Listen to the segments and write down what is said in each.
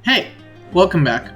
Hey, welcome back.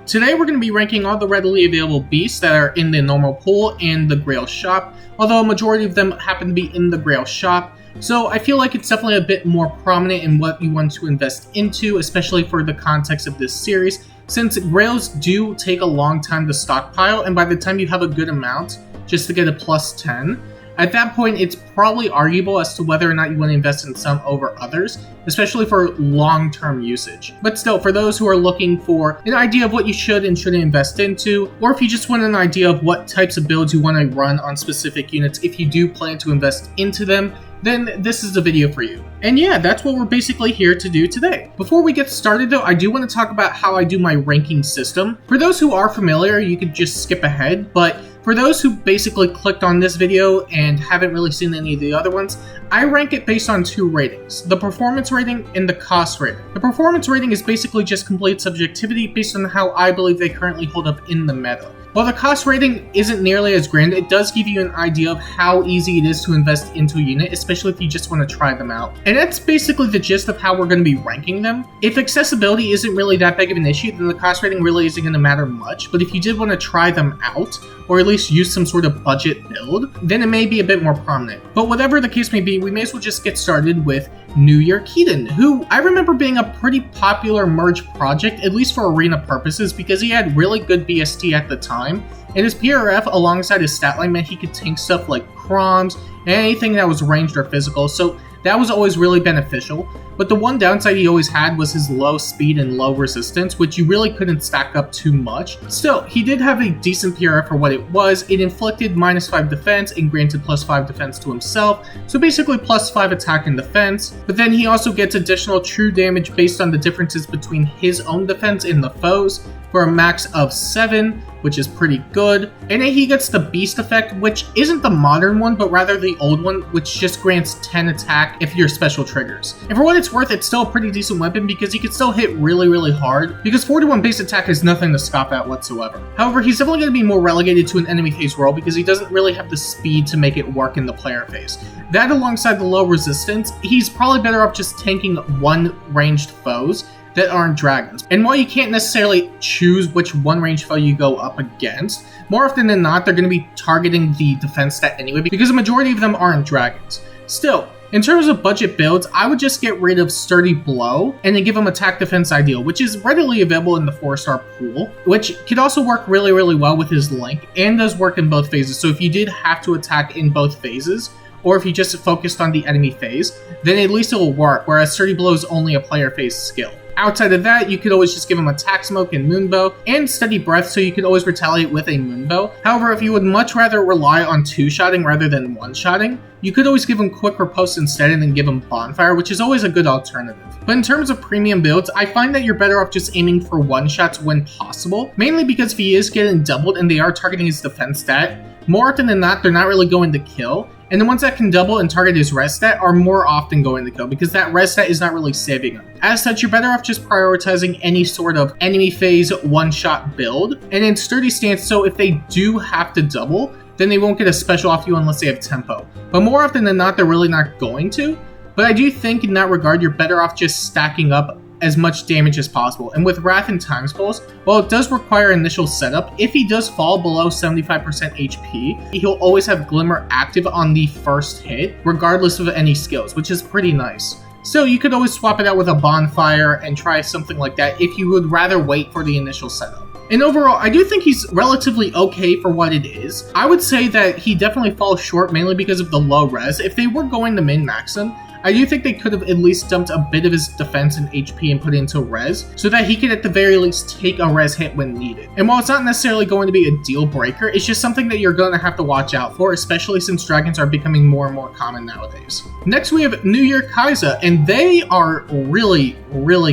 Today we're going to be ranking all the readily available beasts that are in the normal pool and the Grail shop, although a majority of them happen to be in the Grail shop, so I feel like it's definitely a bit more prominent in what you want to invest into, especially for the context of this series, since Grails do take a long time to stockpile, and by the time you have a good amount, just to get a plus 10, at that point, it's probably arguable as to whether or not you want to invest in some over others, especially for long-term usage. But still, for those who are looking for an idea of what you should and shouldn't invest into, or if you just want an idea of what types of builds you want to run on specific units if you do plan to invest into them, then this is the video for you. And yeah, that's what we're basically here to do today. Before we get started though, I do want to talk about how I do my ranking system. For those who are familiar, you could just skip ahead, but for those who basically clicked on this video and haven't really seen any of the other ones, I rank it based on two ratings, the performance rating and the cost rating. The performance rating is basically just complete subjectivity based on how I believe they currently hold up in the meta. While the cost rating isn't nearly as grand, it does give you an idea of how easy it is to invest into a unit, especially if you just want to try them out. And that's basically the gist of how we're going to be ranking them. If accessibility isn't really that big of an issue, then the cost rating really isn't going to matter much, but if you did want to try them out, or at least use some sort of budget build, then it may be a bit more prominent. But whatever the case may be, we may as well just get started with Year Keaton, who I remember being a pretty popular merge project, at least for arena purposes, because he had really good BST at the time, and his PRF alongside his stat line meant he could tank stuff like Chroms and anything that was ranged or physical, so that was always really beneficial. But the one downside he always had was his low speed and low resistance, which you really couldn't stack up too much. Still, he did have a decent PRF for what it was. It inflicted -5 defense and granted +5 defense to himself, so basically +5 attack and defense. But then he also gets additional true damage based on the differences between his own defense and the foes for a max of 7, which is pretty good. And then he gets the Beast effect, which isn't the modern one, but rather the old one, which just grants 10 attack if you're special triggers. And for what it's worth, it's still a pretty decent weapon because he can still hit really hard, because 41 base attack is nothing to scoff at whatsoever. However, he's definitely going to be more relegated to an enemy phase role because he doesn't really have the speed to make it work in the player phase. That alongside the low resistance, he's probably better off just tanking one ranged foes that aren't dragons. And while you can't necessarily choose which one range foe you go up against, more often than not, they're going to be targeting the defense stat anyway, because the majority of them aren't dragons. Still, in terms of budget builds, I would just get rid of Sturdy Blow and then give him Attack Defense Ideal, which is readily available in the 4-star pool, which could also work really well with his Link, and does work in both phases. So if you did have to attack in both phases, or if you just focused on the enemy phase, then at least it will work, whereas Sturdy Blow is only a player phase skill. Outside of that, you could always just give him Attack Smoke and Moonbow, and Steady Breath, so you could always retaliate with a Moonbow. However, if you would much rather rely on 2-shotting rather than 1-shotting, you could always give him Quick Riposte instead and then give him Bonfire, which is always a good alternative. But in terms of premium builds, I find that you're better off just aiming for 1-shots when possible, mainly because if he is getting doubled and they are targeting his defense stat, more often than not, they're not really going to kill. And the ones that can double and target his res stat are more often going to kill because that res stat is not really saving him. As such, you're better off just prioritizing any sort of enemy phase 1-shot build and in Sturdy Stance, so if they do have to double, then they won't get a special off you unless they have tempo. But more often than not, they're really not going to. But I do think in that regard, you're better off just stacking up as much damage as possible. And with Wrath and Time Spells, while it does require initial setup, if he does fall below 75% HP, he'll always have Glimmer active on the first hit, regardless of any skills, which is pretty nice. So you could always swap it out with a Bonfire and try something like that if you would rather wait for the initial setup. And overall, I do think he's relatively okay for what it is. I would say that he definitely falls short mainly because of the low res. If they were going to min-max him, I do think they could have at least dumped a bit of his defense and HP and put it into res, so that he could at the very least take a res hit when needed. And while it's not necessarily going to be a deal breaker, it's just something that you're going to have to watch out for, especially since dragons are becoming more and more common nowadays. Next we have Year Kaden, and they are really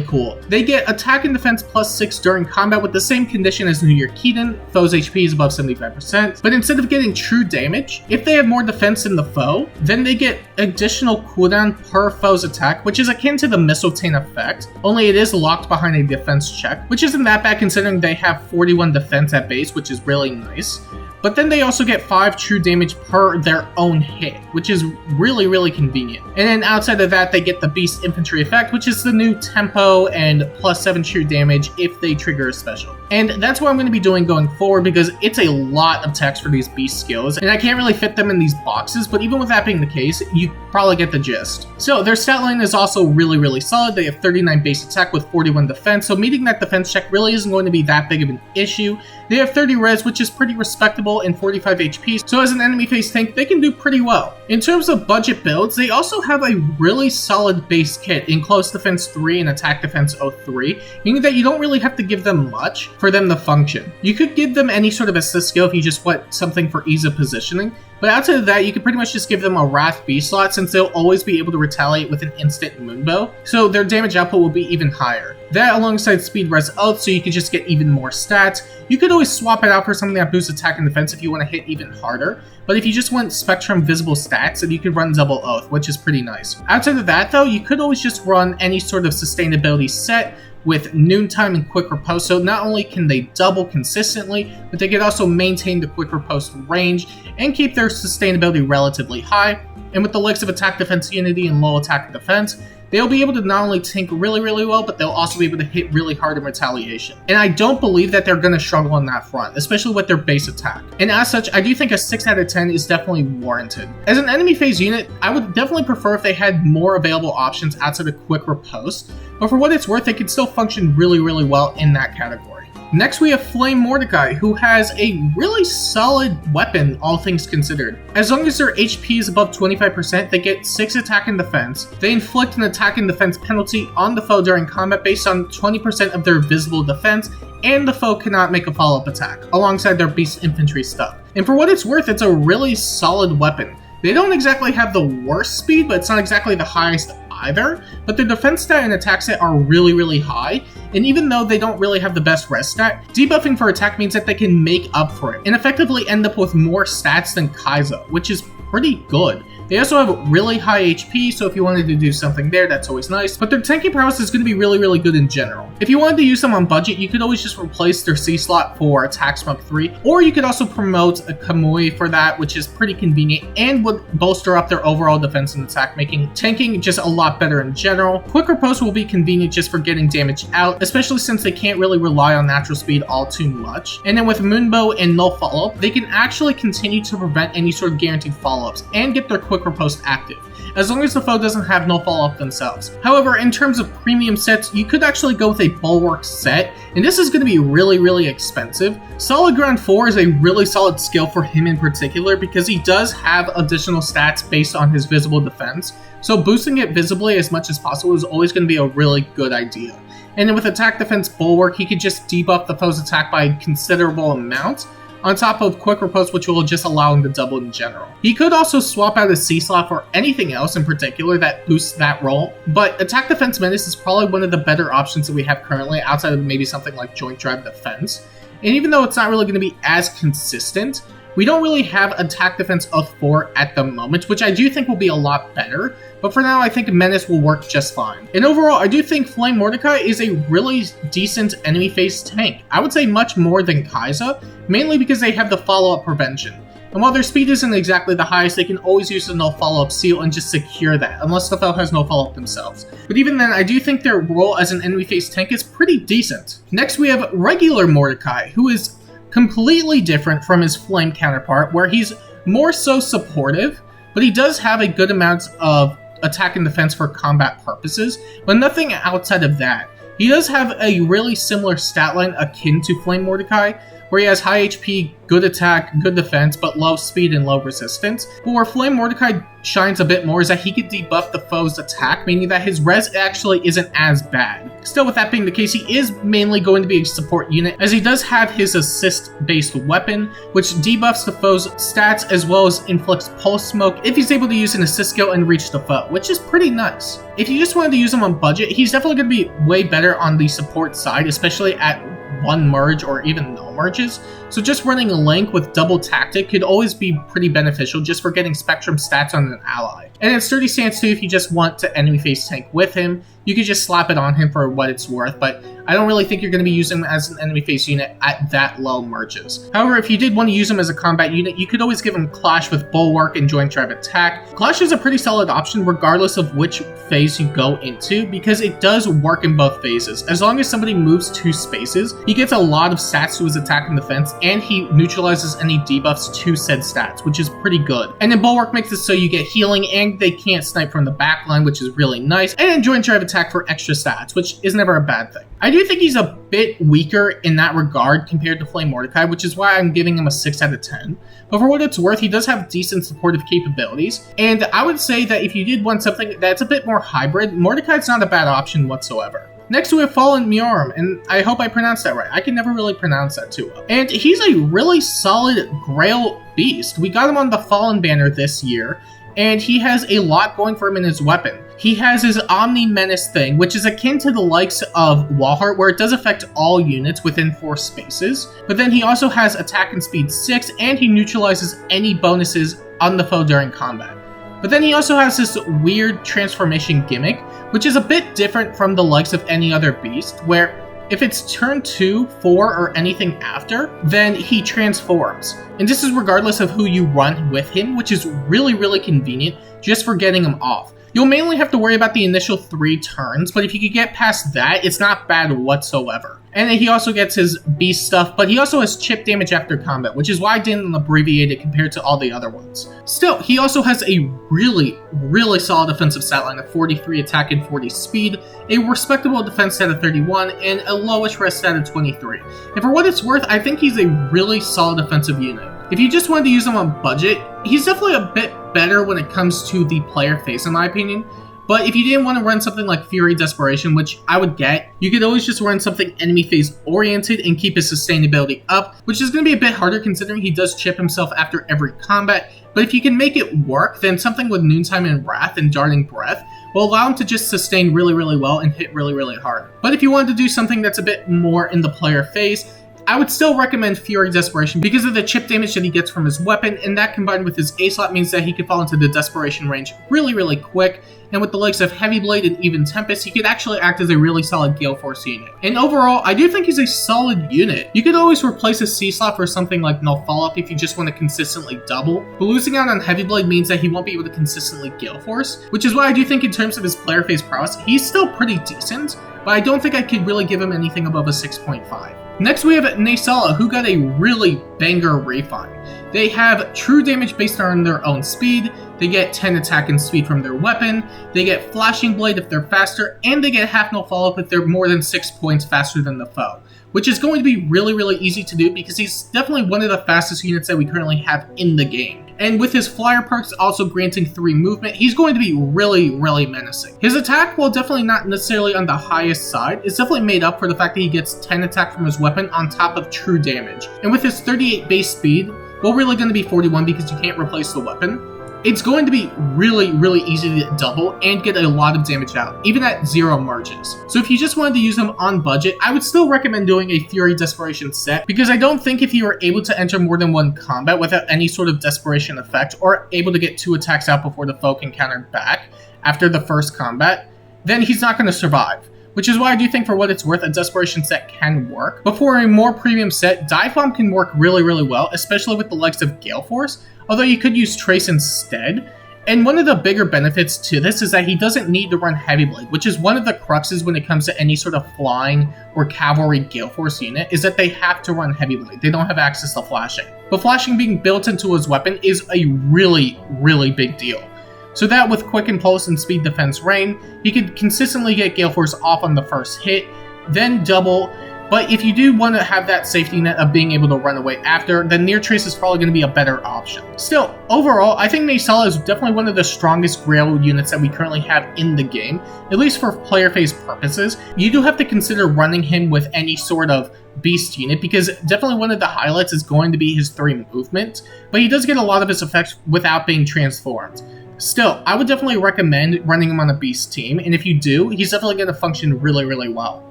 cool. They get attack and defense +6 during combat with the same condition as Year Keaton. Foe's HP is above 75%, but instead of getting true damage, if they have more defense than the foe, then they get additional cooldown per foe's attack, which is akin to the Mistletoe effect, only it is locked behind a defense check, which isn't that bad considering they have 41 defense at base, which is really nice. but then they also get 5 true damage per their own hit, which is really, really convenient. And then outside of that, they get the Beast Infantry effect, which is the new tempo and plus 7 true damage if they trigger a special. And that's what I'm going to be doing going forward, because it's a lot of text for these beast skills, and I can't really fit them in these boxes, but even with that being the case, you probably get the gist. So their stat line is also really, really solid. They have 39 base attack with 41 defense, so meeting that defense check really isn't going to be that big of an issue. They have 30 res, which is pretty respectable, and 45 HP, so as an enemy phase tank, they can do pretty well. In terms of budget builds, they also have a really solid base kit in close defense 3 and attack defense 03, meaning that you don't really have to give them much for them to function. You could give them any sort of assist skill if you just want something for ease of positioning, but outside of that, you can pretty much just give them a Wrath B slot, since they'll always be able to retaliate with an instant moonbow, so their damage output will be even higher. That alongside speed res oath, so you can just get even more stats. You could always swap it out for something that boosts attack and defense if you want to hit even harder, but if you just want Spectrum visible stats, then you could run double oath, which is pretty nice. Outside of that though, you could always just run any sort of sustainability set with noontime and quick riposte, so not only can they double consistently, but they can also maintain the quick riposte range and keep their sustainability relatively high. And with the likes of attack defense unity and low attack defense, they'll be able to not only tank really, really well, but they'll also be able to hit really hard in retaliation. And I don't believe that they're going to struggle on that front, especially with their base attack. And as such, I do think a 6 out of 10 is definitely warranted. As an enemy phase unit, I would definitely prefer if they had more available options outside of quick riposte, but for what it's worth, they can still function really, really well in that category. Next, we have Flame Mordecai, who has a really solid weapon, all things considered. As long as their HP is above 25%, they get 6 attack and defense. They inflict an attack and defense penalty on the foe during combat based on 20% of their visible defense, and the foe cannot make a follow-up attack, alongside their beast infantry stuff. And for what it's worth, it's a really solid weapon. They don't exactly have the worst speed, but it's not exactly the highest either, but their defense stat and attack stat are really, really high, and even though they don't really have the best res stat, debuffing for attack means that they can make up for it, and effectively end up with more stats than Kaizo, which is pretty good. They also have really high HP, so if you wanted to do something there, that's always nice, but their tanking prowess is going to be really, really good in general. If you wanted to use them on budget, you could always just replace their C slot for Attack Smoke 3, or you could also promote a Kamui for that, which is pretty convenient and would bolster up their overall defense and attack, making tanking just a lot better in general. Quick Riposte will be convenient just for getting damage out, especially since they can't really rely on natural speed all too much. And then with Moonbow and Null Follow-Up, they can actually continue to prevent any sort of guaranteed follow-ups and get their Quick Riposte active, as long as the foe doesn't have no follow-up themselves. However, in terms of premium sets, you could actually go with a Bulwark set, and this is going to be really, really expensive. Solid Ground 4 is a really solid skill for him in particular, because he does have additional stats based on his visible defense, so boosting it visibly as much as possible is always going to be a really good idea. And then with Attack Defense Bulwark, he could just debuff the foe's attack by a considerable amount, on top of Quick Riposte, which will just allow him to double in general. He could also swap out his C slot for anything else in particular that boosts that role, but Attack Defense Menace is probably one of the better options that we have currently, outside of maybe something like Joint Drive Defense. And even though it's not really going to be as consistent, we don't really have Attack Defense Oath 4 at the moment, which I do think will be a lot better, but for now I think Menace will work just fine. And overall, I do think Flame Mordecai is a really decent enemy phase tank. I would say much more than Kai'Sa, mainly because they have the follow-up prevention. And while their speed isn't exactly the highest, they can always use the no follow-up seal and just secure that, unless the foe has no follow-up themselves. But even then, I do think their role as an enemy phase tank is pretty decent. Next we have regular Mordecai, who is completely different from his Flame counterpart, where he's more so supportive, but he does have a good amount of attack and defense for combat purposes, but nothing outside of that. He does have a really similar stat line akin to Flame Mordecai, where he has high HP, good attack, good defense, but low speed and low resistance. But where Flame Mordecai shines a bit more is that he can debuff the foe's attack, meaning that his res actually isn't as bad. Still, with that being the case, he is mainly going to be a support unit, as he does have his assist-based weapon, which debuffs the foe's stats as well as inflicts pulse smoke if he's able to use an assist skill and reach the foe, which is pretty nice. If you just wanted to use him on budget, he's definitely going to be way better on the support side, especially at one merge or even no merges, so just running a Link with double tactic could always be pretty beneficial just for getting Spectrum stats on an ally. And then Sturdy Stance too, if you just want to enemy face tank with him, you could just slap it on him for what it's worth, but I don't really think you're going to be using him as an enemy face unit at that low merges. However, if you did want to use him as a combat unit, you could always give him Clash with Bulwark and Joint Drive Attack. Clash is a pretty solid option regardless of which phase you go into, because it does work in both phases. As long as somebody moves 2 spaces, he gets a lot of stats to his attack and defense, and he neutralizes any debuffs to said stats, which is pretty good. And then Bulwark makes it so you get healing, and they can't snipe from the backline, which is really nice. And then Joint Drive Attack for extra stats, which is never a bad thing. I do think he's a bit weaker in that regard compared to Flame Mordecai, which is why I'm giving him a 6 out of 10. But for what it's worth, he does have decent supportive capabilities, and I would say that if you did want something that's a bit more hybrid, Mordecai's not a bad option whatsoever. Next we have Fallen Myrrh, and I hope I pronounced that right. I can never really pronounce that too well. And he's a really solid Grail beast. We got him on the Fallen banner this year, and he has a lot going for him in his weapon. He has his Omni Menace thing, which is akin to the likes of Wallheart, where it does affect all units within 4 spaces. But then he also has attack and speed 6, and he neutralizes any bonuses on the foe during combat. But then he also has this weird transformation gimmick, which is a bit different from the likes of any other beast, where if it's turn 2, 4, or anything after, then he transforms. And this is regardless of who you run with him, which is really, really convenient just for getting him off. You'll mainly have to worry about the initial 3 turns, but if you could get past that, it's not bad whatsoever. And then he also gets his beast stuff, but he also has chip damage after combat, which is why I didn't abbreviate it compared to all the other ones. Still, he also has a really, really solid defensive stat line of 43 attack and 40 speed, a respectable defense stat of 31, and a lowish rest stat of 23. And for what it's worth, I think he's a really solid defensive unit. If you just wanted to use him on budget, he's definitely a bit better when it comes to the player face, in my opinion. But if you didn't want to run something like Fury Desperation, which I would get, you could always just run something enemy phase oriented and keep his sustainability up, which is going to be a bit harder considering he does chip himself after every combat. But if you can make it work, then something with Noontime and Wrath and Darting Breath will allow him to just sustain really, really well and hit really, really hard. But if you wanted to do something that's a bit more in the player phase, I would still recommend Fury Desperation because of the chip damage that he gets from his weapon, and that combined with his A-slot means that he can fall into the Desperation range really, really quick. And with the likes of Heavy Blade and even Tempest, he could actually act as a really solid Gale Force unit. And overall, I do think he's a solid unit. You could always replace his C-slot for something like Null Follow-Up if you just want to consistently double, but losing out on Heavy Blade means that he won't be able to consistently Gale Force, which is why I do think in terms of his player phase prowess, he's still pretty decent, but I don't think I could really give him anything above a 6.5. Next we have Naesala, who got a really banger refine. They have true damage based on their own speed, they get 10 attack and speed from their weapon, they get Flashing Blade if they're faster, and they get half null follow-up if they're more than 6 points faster than the foe, which is going to be really, really easy to do because he's definitely one of the fastest units that we currently have in the game. And with his flyer perks also granting 3 movement, he's going to be really, really menacing. His attack, while definitely not necessarily on the highest side, is definitely made up for the fact that he gets 10 attack from his weapon on top of true damage. And with his 38 base speed, well, really going to be 41 because you can't replace the weapon, it's going to be really, really easy to double and get a lot of damage out, even at 0 merges. So if you just wanted to use them on budget, I would still recommend doing a Fury Desperation set, because I don't think if you are able to enter more than 1 combat without any sort of Desperation effect, or able to get 2 attacks out before the foe can counter back after the first combat, then he's not going to survive. Which is why I do think for what it's worth, a Desperation set can work. But for a more premium set, Dive Bomb can work really, really well, especially with the likes of Gale Force, although you could use Trace instead. And one of the bigger benefits to this is that he doesn't need to run Heavy Blade, which is one of the cruxes when it comes to any sort of flying or cavalry Gale Force unit, is that they have to run Heavy Blade. They don't have access to flashing. But flashing being built into his weapon is a really, really big deal. So that with Quick Impulse and Speed Defense Rain, he could consistently get Gale Force off on the first hit, then double. But if you do want to have that safety net of being able to run away after, then Near Trace is probably going to be a better option. Still, overall, I think Naesala is definitely one of the strongest Grail units that we currently have in the game, at least for player phase purposes. You do have to consider running him with any sort of beast unit, because definitely one of the highlights is going to be his 3 movement, but he does get a lot of his effects without being transformed. Still, I would definitely recommend running him on a beast team, and if you do, he's definitely going to function really, really well.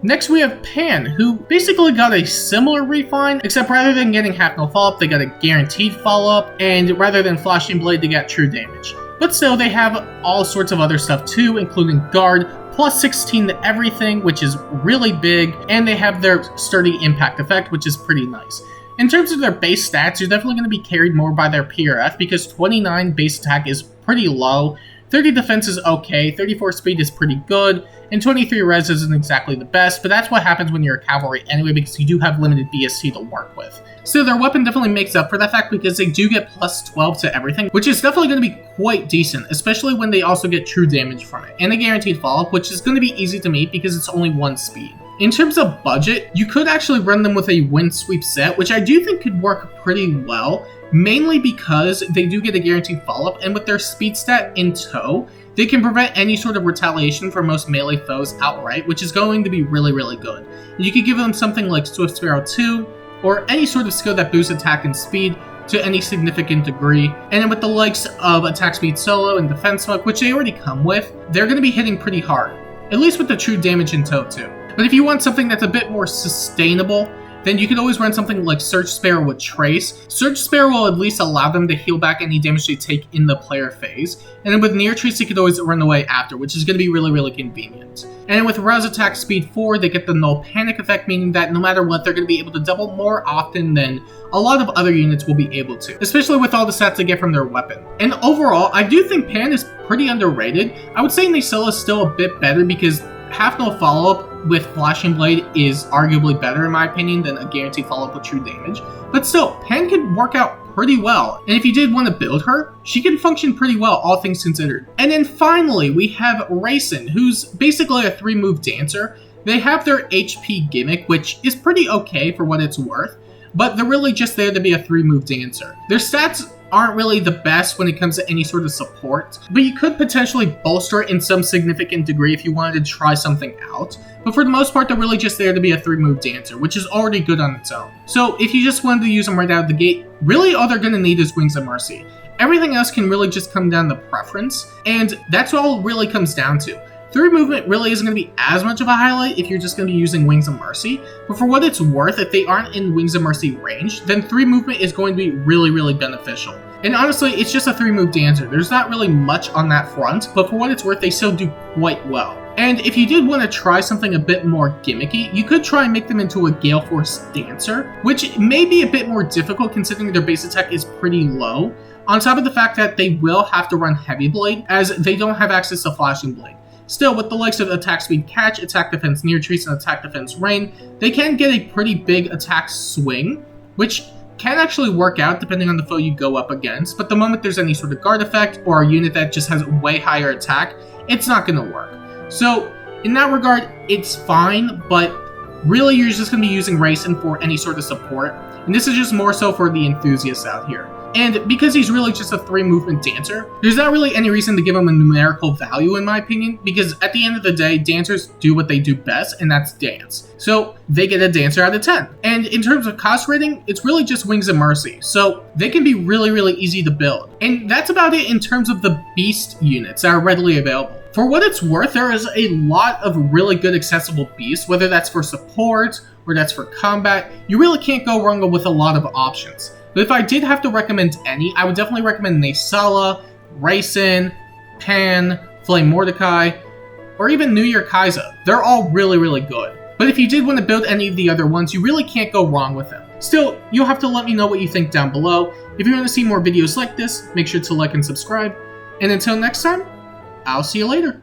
Next we have Pan, who basically got a similar refine, except rather than getting half null follow-up, they got a guaranteed follow-up, and rather than Flashing Blade, they got true damage. But still, they have all sorts of other stuff too, including guard, plus 16 to everything, which is really big, and they have their sturdy impact effect, which is pretty nice. In terms of their base stats, you're definitely going to be carried more by their PRF, because 29 base attack is pretty low, 30 defense is okay, 34 speed is pretty good, and 23 res isn't exactly the best, but that's what happens when you're a cavalry anyway, because you do have limited BSC to work with. So their weapon definitely makes up for that fact, because they do get plus 12 to everything, which is definitely going to be quite decent, especially when they also get true damage from it, and a guaranteed follow-up, which is going to be easy to meet because it's only 1 speed. In terms of budget, you could actually run them with a wind sweep set, which I do think could work pretty well, mainly because they do get a guaranteed follow-up, and with their speed stat in tow, they can prevent any sort of retaliation from most melee foes outright, which is going to be really, really good. And you could give them something like Swift Sparrow 2, or any sort of skill that boosts attack and speed to any significant degree. And then with the likes of Attack Speed Solo and Defense Smoke, which they already come with, they're going to be hitting pretty hard, at least with the true damage in tow too. But if you want something that's a bit more sustainable, then you could always run something like Surge Sparrow with Trace. Surge Sparrow will at least allow them to heal back any damage they take in the player phase. And then with Near Trace, they could always run away after, which is going to be really, really convenient. And then with Rouse Attack Speed 4, they get the Null Panic effect, meaning that no matter what, they're going to be able to double more often than a lot of other units will be able to, especially with all the stats they get from their weapon. And overall, I do think Pan is pretty underrated. I would say Naesala is still a bit better because half null follow-up with Flashing Blade is arguably better in my opinion than a guaranteed follow-up with true damage. But still, Pan could work out pretty well. And if you did want to build her, she can function pretty well, all things considered. And then finally, we have Reyson, who's basically a 3-move dancer. They have their HP gimmick, which is pretty okay for what it's worth, but they're really just there to be a 3-move dancer. Their stats aren't really the best when it comes to any sort of support, but you could potentially bolster it in some significant degree if you wanted to try something out. But for the most part, they're really just there to be a 3-move dancer, which is already good on its own. So if you just wanted to use them right out of the gate, really all they're going to need is Wings of Mercy. Everything else can really just come down to preference, and that's all it really comes down to. 3 movement really isn't going to be as much of a highlight if you're just going to be using Wings of Mercy, but for what it's worth, if they aren't in Wings of Mercy range, then 3 movement is going to be really, really beneficial. And honestly, it's just a 3-move dancer. There's not really much on that front, but for what it's worth, they still do quite well. And if you did want to try something a bit more gimmicky, you could try and make them into a Gale Force dancer, which may be a bit more difficult considering their base attack is pretty low, on top of the fact that they will have to run Heavy Blade, as they don't have access to Flashing Blade. Still, with the likes of Attack Speed Catch, Attack Defense Near Trace, and Attack Defense Rain, they can get a pretty big attack swing, which can actually work out depending on the foe you go up against, but the moment there's any sort of guard effect or a unit that just has way higher attack, it's not going to work. So, in that regard, it's fine, but really you're just going to be using Reyson for any sort of support, and this is just more so for the enthusiasts out here. And because he's really just a 3-movement dancer, there's not really any reason to give him a numerical value in my opinion, because at the end of the day, dancers do what they do best, and that's dance. So they get a dancer out of 10. And in terms of cost rating, it's really just Wings of Mercy, so they can be really, really easy to build. And that's about it in terms of the beast units that are readily available. For what it's worth, there is a lot of really good accessible beasts, whether that's for support or that's for combat. You really can't go wrong with a lot of options. But if I did have to recommend any, I would definitely recommend Naesala, Reyson, Pan, Flame Mordecai, or even Year Kaden. They're all really, really good. But if you did want to build any of the other ones, you really can't go wrong with them. Still, you'll have to let me know what you think down below. If you want to see more videos like this, make sure to like and subscribe. And until next time, I'll see you later.